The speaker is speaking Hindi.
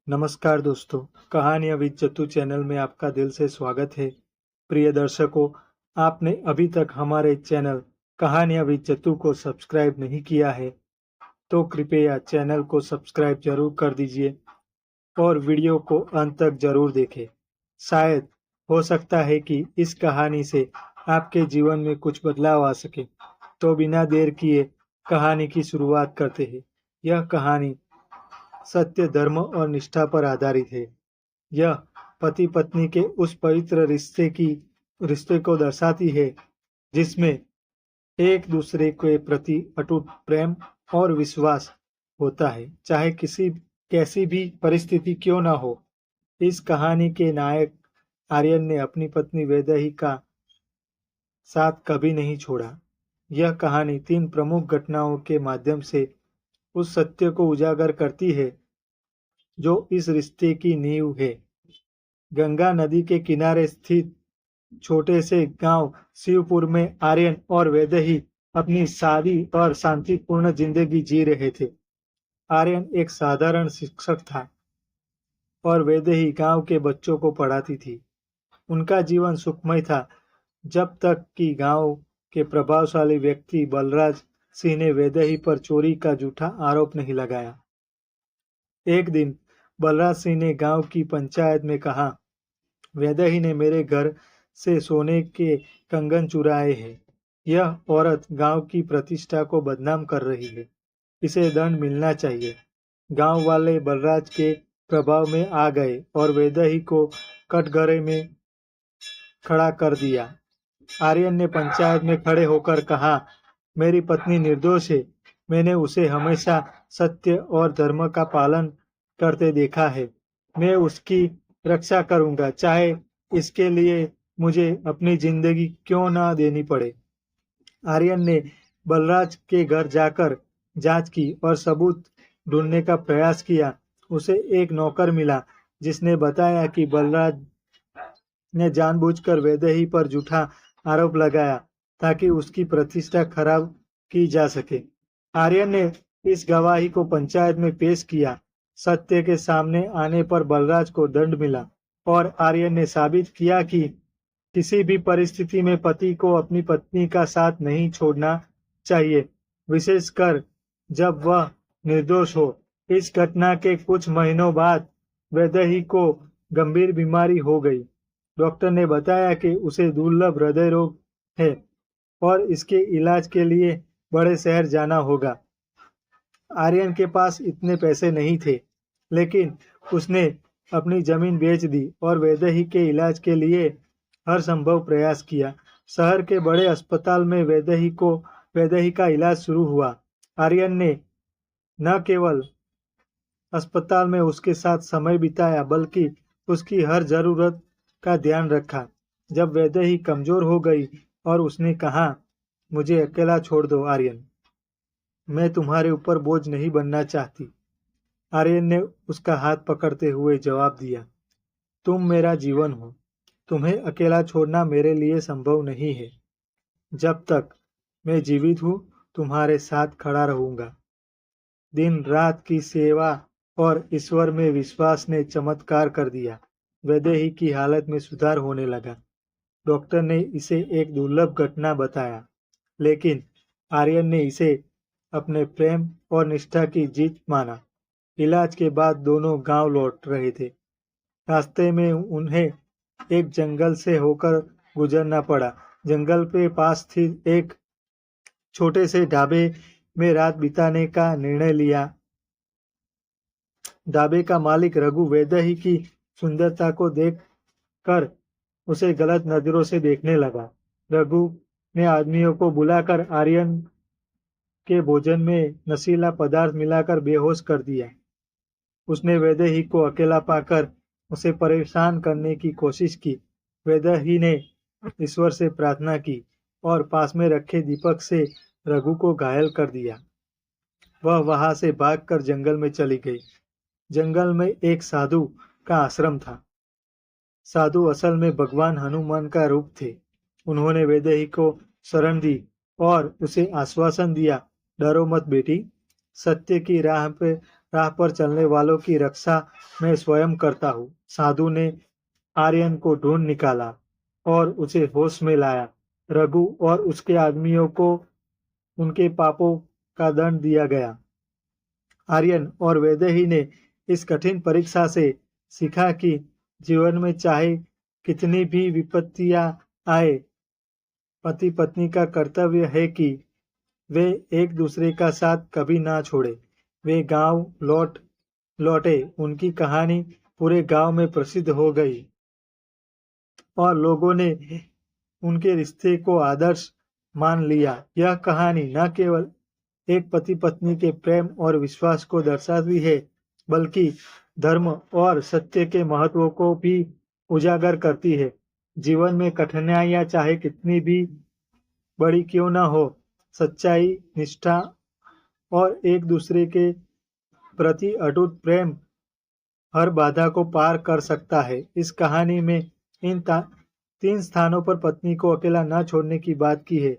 नमस्कार दोस्तों, कहानियाँ विद चतु चैनल में आपका दिल से स्वागत है। प्रिय दर्शकों, आपने अभी तक हमारे चैनल कहानियाँ विद चतु को सब्सक्राइब नहीं किया है तो कृपया चैनल को सब्सक्राइब जरूर कर दीजिए और वीडियो को अंत तक जरूर देखें। शायद हो सकता है कि इस कहानी से आपके जीवन में कुछ बदलाव आ सके। तो बिना देर किए कहानी की शुरुआत करते हैं। यह कहानी सत्य, धर्म और निष्ठा पर आधारित है। यह पति पत्नी के उस पवित्र रिश्ते को दर्शाती है जिसमें एक दूसरे के प्रति अटूट प्रेम और विश्वास होता है, चाहे कैसी भी परिस्थिति क्यों ना हो। इस कहानी के नायक आर्यन ने अपनी पत्नी वैदेही का साथ कभी नहीं छोड़ा। यह कहानी 3 प्रमुख घटनाओं के माध्यम से उस सत्य को उजागर करती है जो इस रिश्ते की नींव है। गंगा नदी के किनारे स्थित छोटे से गांव शिवपुर में आर्यन और वैदेही अपनी सादी और शांतिपूर्ण जिंदगी जी रहे थे। आर्यन एक साधारण शिक्षक था और वैदेही गांव के बच्चों को पढ़ाती थी। उनका जीवन सुखमय था जब तक कि गांव के प्रभावशाली व्यक्ति बलराज सिंह ने वैदेही पर चोरी का झूठा आरोप नहीं लगाया। एक दिन बलराज सिंह ने गांव की पंचायत में कहा, वैदेही ने मेरे घर से सोने के कंगन चुराए हैं। यह औरत गांव की प्रतिष्ठा को बदनाम कर रही है। इसे दंड मिलना चाहिए। गांव वाले बलराज के प्रभाव में आ गए और वैदेही को कटघरे में खड़ा कर दिया। आर्यन ने पंचायत में खड़े होकर कहा, मेरी पत्नी निर्दोष है। मैंने उसे हमेशा सत्य और धर्म का पालन करते देखा है। मैं उसकी रक्षा करूंगा, चाहे इसके लिए मुझे अपनी जिंदगी क्यों ना देनी पड़े। आर्यन ने बलराज के घर जाकर जांच की और सबूत ढूंढने का प्रयास किया। उसे एक नौकर मिला जिसने बताया कि बलराज ने जानबूझकर वैदेही पर झूठा आरोप लगाया ताकि उसकी प्रतिष्ठा खराब की जा सके। आर्यन ने इस गवाही को पंचायत में पेश किया। सत्य के सामने आने पर बलराज को दंड मिला और आर्यन ने साबित किया कि किसी भी परिस्थिति में पति को अपनी पत्नी का साथ नहीं छोड़ना चाहिए, विशेषकर जब वह निर्दोष हो। इस घटना के कुछ महीनों बाद वैदेही को गंभीर बीमारी हो गई। डॉक्टर ने बताया कि उसे दुर्लभ हृदय रोग है और इसके इलाज के लिए बड़े शहर जाना होगा। आर्यन के पास इतने पैसे नहीं थे, लेकिन उसने अपनी जमीन बेच दी और वैदेही के इलाज के लिए हर संभव प्रयास किया। शहर के बड़े अस्पताल में वैदेही का इलाज शुरू हुआ। आर्यन ने न केवल अस्पताल में उसके साथ समय बिताया, बल्कि उसकी हर जरूरत का ध्यान रखा। जब वैदेही कमजोर हो गई और उसने कहा, मुझे अकेला छोड़ दो आर्यन, मैं तुम्हारे ऊपर बोझ नहीं बनना चाहती। आर्यन ने उसका हाथ पकड़ते हुए जवाब दिया, तुम मेरा जीवन हो। तुम्हें अकेला छोड़ना मेरे लिए संभव नहीं है। जब तक मैं जीवित हूँ, तुम्हारे साथ खड़ा रहूंगा। दिन रात की सेवा और ईश्वर में विश्वास ने चमत्कार कर दिया। वैदेही की हालत में सुधार होने लगा। डॉक्टर ने इसे एक दुर्लभ घटना बताया, लेकिन आर्यन ने इसे अपने प्रेम और निष्ठा की जीत माना। इलाज के बाद दोनों गांव लौट रहे थे। रास्ते में उन्हें एक जंगल से होकर गुजरना पड़ा। जंगल के पास स्थित एक छोटे से ढाबे में रात बिताने का निर्णय लिया। ढाबे का मालिक रघु वैदेही की सुंदरता को देखकर उसे गलत नजरों से देखने लगा। रघु ने आदमियों को बुलाकर आर्यन के भोजन में नशीला पदार्थ मिलाकर बेहोश कर दिया। उसने वैदेही को अकेला पाकर उसे परेशान करने की कोशिश की। वैदेही ने ईश्वर से प्रार्थना की और पास में रखे दीपक से रघु को घायल कर दिया। वह वहां से भागकर जंगल में चली गई। जंगल में एक साधु का आश्रम था। साधु असल में भगवान हनुमान का रूप थे। उन्होंने वैदेही को शरण दी और उसे आश्वासन दिया, डरो मत बेटी, सत्य की राह पर चलने वालों की रक्षा मैं स्वयं करता हूँ। साधु ने आर्यन को ढूंढ निकाला और उसे होश में लाया। रघु और उसके आदमियों को उनके पापों का दंड दिया गया। आर्यन और वैदेही ने इस कठिन परीक्षा से सीखा कि जीवन में चाहे कितनी भी विपत्तियां आए, पति पत्नी का कर्तव्य है कि वे एक दूसरे का साथ कभी ना छोड़े। वे गांव लौटे। उनकी कहानी पूरे गांव में प्रसिद्ध हो गई और लोगों ने उनके रिश्ते को आदर्श मान लिया। यह कहानी न केवल एक पति पत्नी के प्रेम और विश्वास को दर्शाती है, बल्कि धर्म और सत्य के महत्व को भी उजागर करती है। जीवन में कठिनाइयां चाहे कितनी भी बड़ी क्यों न हो, सच्चाई, निष्ठा और एक दूसरे के प्रति अटूट प्रेम हर बाधा को पार कर सकता है। इस कहानी में इन 3 स्थानों पर पत्नी को अकेला न छोड़ने की बात की है।